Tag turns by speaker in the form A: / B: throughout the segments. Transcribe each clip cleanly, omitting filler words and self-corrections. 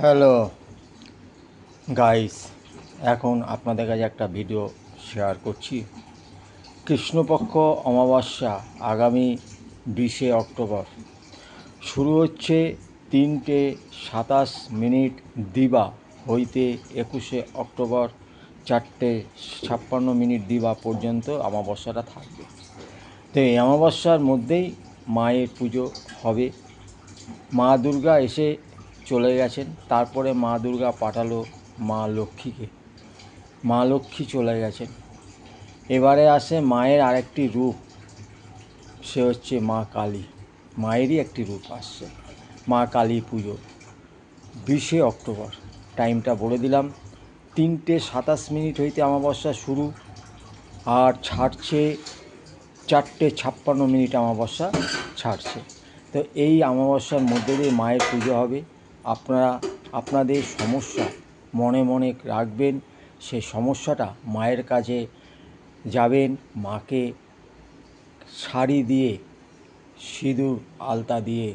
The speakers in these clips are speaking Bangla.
A: হ্যালো গাইস, এখন আপনাদের কাছে একটা ভিডিও শেয়ার করছি। কৃষ্ণপক্ষ অমাবস্যা আগামী 20শে অক্টোবর শুরু হচ্ছে 3:27 দিবা হইতে 21শে অক্টোবর 4:56 দিবা পর্যন্ত অমাবস্যাটা থাকবে। তো এই অমাবস্যার মধ্যেই মায়ের পুজো হবে। মা দুর্গা এসে চলে গেছেন, তারপরে মা দুর্গা পাঠালো মা লক্ষ্মীকে। মা লক্ষ্মী চলে গেছেন, এবারে আসে মায়ের আরেকটি রূপ, সে হচ্ছে মা কালী। মায়েরই একটি রূপ আসছে, মা কালী পুজো 20শে অক্টোবর। টাইমটা বলে দিলাম, 3:27 হইতে অমাবস্যা শুরু, আর ছাড়ছে 4:56 অমাবস্যা ছাড়ছে। তো এই অমাবস্যার মধ্যে দিয়ে মায়ের পুজো হবে। আপনারা আপনাদের সমস্যা মনে মনে রাখবেন, সেই সমস্যাটা মায়ের কাছে যাবেন, মাকে শাড়ি দিয়ে সিঁদুর আলতা দিয়ে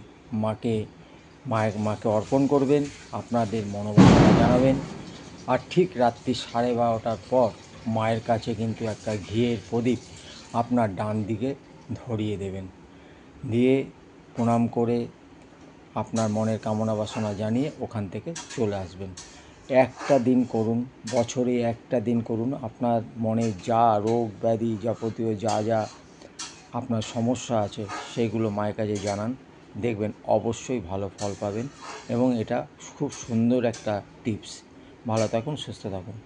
A: মাকে অর্পণ করবেন, আপনাদের মনোবাসনা জানাবেন। আর ঠিক রাত্রি 12:30টার পর মায়ের কাছে কিন্তু একটা ঘিয়ের প্রদীপ আপনার ডান দিকে ধরিয়ে দেবেন, দিয়ে প্রণাম করে আপনার মনের কামনা বাসনা জানিয়ে ওখান থেকে চলে আসবেন। একটা দিন করুন, বছরে একটা দিন করুন। আপনার মনে যা রোগ ব্যাধি যাবতীয় যা আপনার সমস্যা আছে সেইগুলো মায়ের কাছে জানান, দেখবেন অবশ্যই ভালো ফল পাবেন। এবং এটা খুব সুন্দর একটা টিপস। ভালো থাকুন, সুস্থ থাকুন।